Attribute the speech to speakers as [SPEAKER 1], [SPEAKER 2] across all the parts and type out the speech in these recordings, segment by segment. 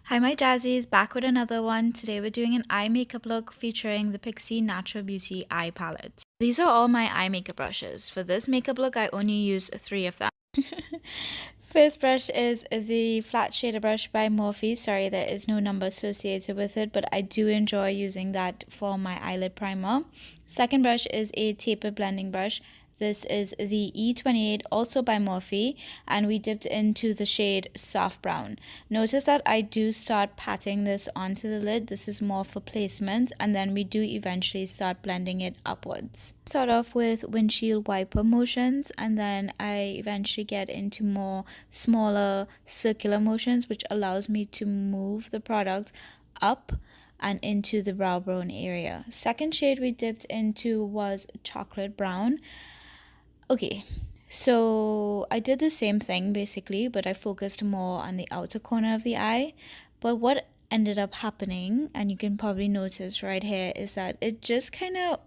[SPEAKER 1] Hi, my Jazzies, back with another one. Today we're doing an eye makeup look featuring the Pixi Natural Beauty Eye Palette. These are all my eye makeup brushes. For this makeup look, I only use 3 of them. First brush is the flat shader brush by Morphe. Sorry, there is no number associated with it, but I do enjoy using that for my eyelid primer. Second brush is a tapered blending brush. This is the E28, also by Morphe, and we dipped into the shade Soft Brown. Notice that I do start patting this onto the lid. This is more for placement, and then we do eventually start blending it upwards. Start off with windshield wiper motions, and then I eventually get into more smaller circular motions, which allows me to move the product up and into the brow bone area. Second shade we dipped into was chocolate brown. Okay, so I did the same thing basically, but I focused more on the outer corner of the eye. But what ended up happening, and you can probably notice right here, is that it just kind of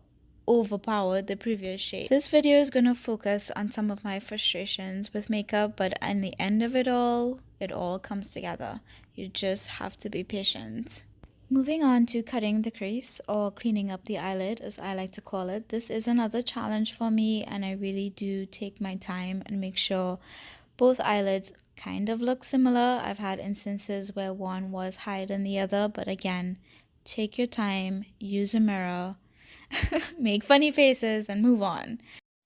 [SPEAKER 1] overpowered the previous shade. This video is going to focus on some of my frustrations with makeup, but in the end of it all comes together. You just have to be patient. Moving on to cutting the crease, or cleaning up the eyelid as I like to call it. This is another challenge for me, and I really do take my time and make sure both eyelids kind of look similar. I've had instances where one was higher than the other, but again, take your time, use a mirror, make funny faces, and move on.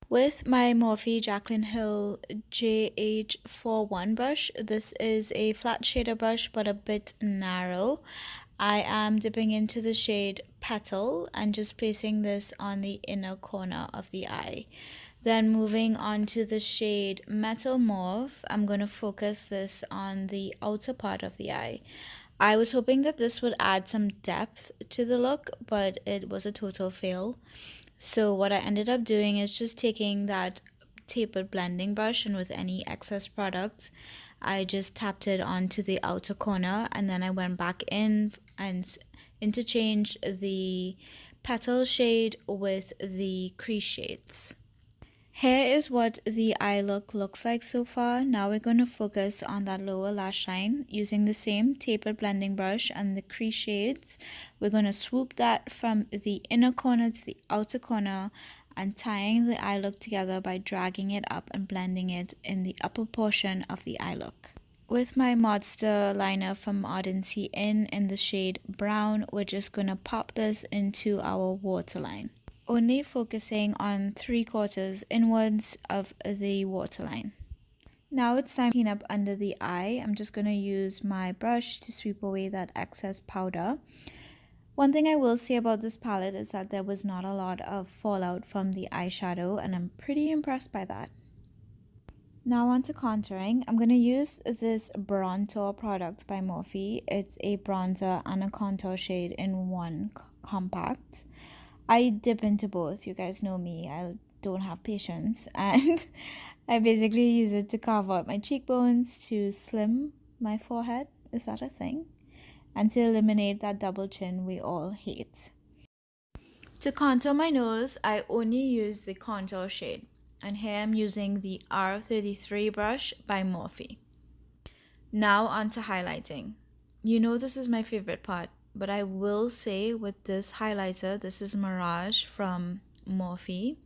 [SPEAKER 1] With my Morphe Jaclyn Hill JH4 brush, this is a flat shader brush but a bit narrow. I am dipping into the shade Petal and just placing this on the inner corner of the eye. Then moving on to the shade Metal Mauve, I'm going to focus this on the outer part of the eye. I was hoping that this would add some depth to the look, but it was a total fail. So what I ended up doing is just taking that tapered blending brush, and with any excess products, I just tapped it onto the outer corner, and then I went back in and interchanged the petal shade with the crease shades. Here is what the eye look looks like so far. Now we're going to focus on that lower lash line using the same tapered blending brush and the crease shades. We're going to swoop that from the inner corner to the outer corner and tying the eye look together by dragging it up and blending it in the upper portion of the eye look. With my modster liner from Ardency in the shade brown, we're just going to pop this into our waterline, only focusing on 3/4 inwards of the waterline. Now it's time to clean up under the eye. I'm just going to use my brush to sweep away that excess powder. One thing I will say about this palette is that there was not a lot of fallout from the eyeshadow, and I'm pretty impressed by that. Now on to contouring. I'm going to use this Brontour product by Morphe. It's a bronzer and a contour shade in one compact. I dip into both. You guys know me. I don't have patience. And I basically use it to carve out my cheekbones, to slim my forehead. Is that a thing? And to eliminate that double chin we all hate. To contour my nose, I only use the contour shade. And here I'm using the R33 brush by Morphe. Now on to highlighting. You know this is my favorite part, but I will say with this highlighter, this is Mirage from Morphe.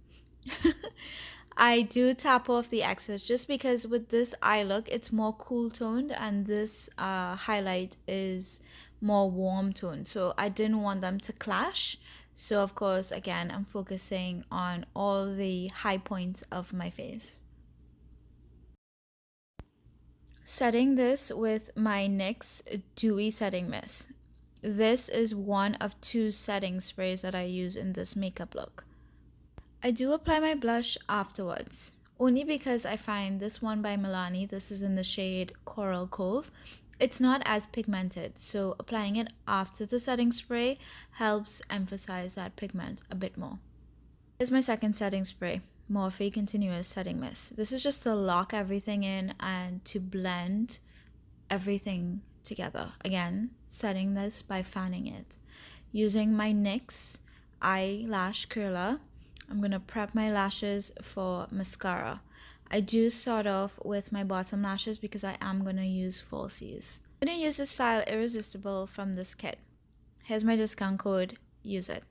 [SPEAKER 1] I do tap off the excess just because with this eye look, it's more cool toned, and this highlight is more warm toned. So I didn't want them to clash. So of course, again, I'm focusing on all the high points of my face. Setting this with my NYX Dewy Setting Mist. This is one of 2 setting sprays that I use in this makeup look. I do apply my blush afterwards, only because I find this one by Milani, this is in the shade Coral Cove, it's not as pigmented, so applying it after the setting spray helps emphasize that pigment a bit more. Here's my second setting spray, Morphe Continuous Setting Mist. This is just to lock everything in and to blend everything together. Again, setting this by fanning it. Using my NYX eyelash curler, I'm going to prep my lashes for mascara. I do start off with my bottom lashes because I am going to use falsies. I'm going to use the style Irresistible from this kit. Here's my discount code, use it.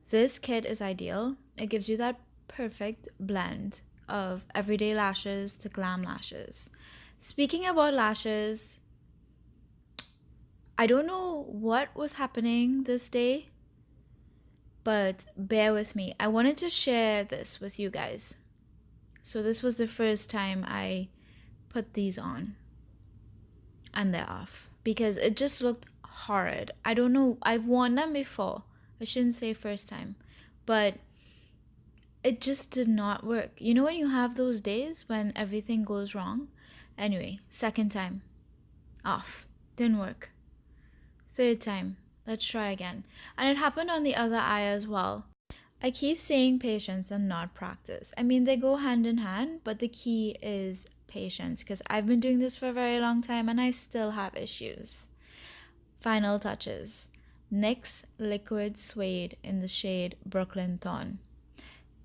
[SPEAKER 1] This kit is ideal. It gives you that perfect blend of everyday lashes to glam lashes. Speaking about lashes, I don't know what was happening this day, but bear with me. I wanted to share this with you guys. So this was the first time I put these on and they're off because it just looked horrid. I don't know. I've worn them before. I shouldn't say first time, but it just did not work. You know when you have those days when everything goes wrong? Anyway, second time, off. Didn't work. Third time, let's try again. And it happened on the other eye as well. I keep saying patience and not practice. I mean, they go hand in hand, but the key is patience because I've been doing this for a very long time and I still have issues. Final touches. NYX Liquid Suede in the shade Brooklyn Thorn.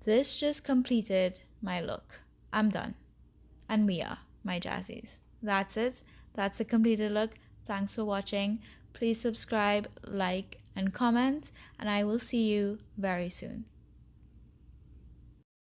[SPEAKER 1] This just completed my look. I'm done. And we are, my Jazzies. That's it. That's a completed look. Thanks for watching. Please subscribe, like, and comment, and I will see you very soon.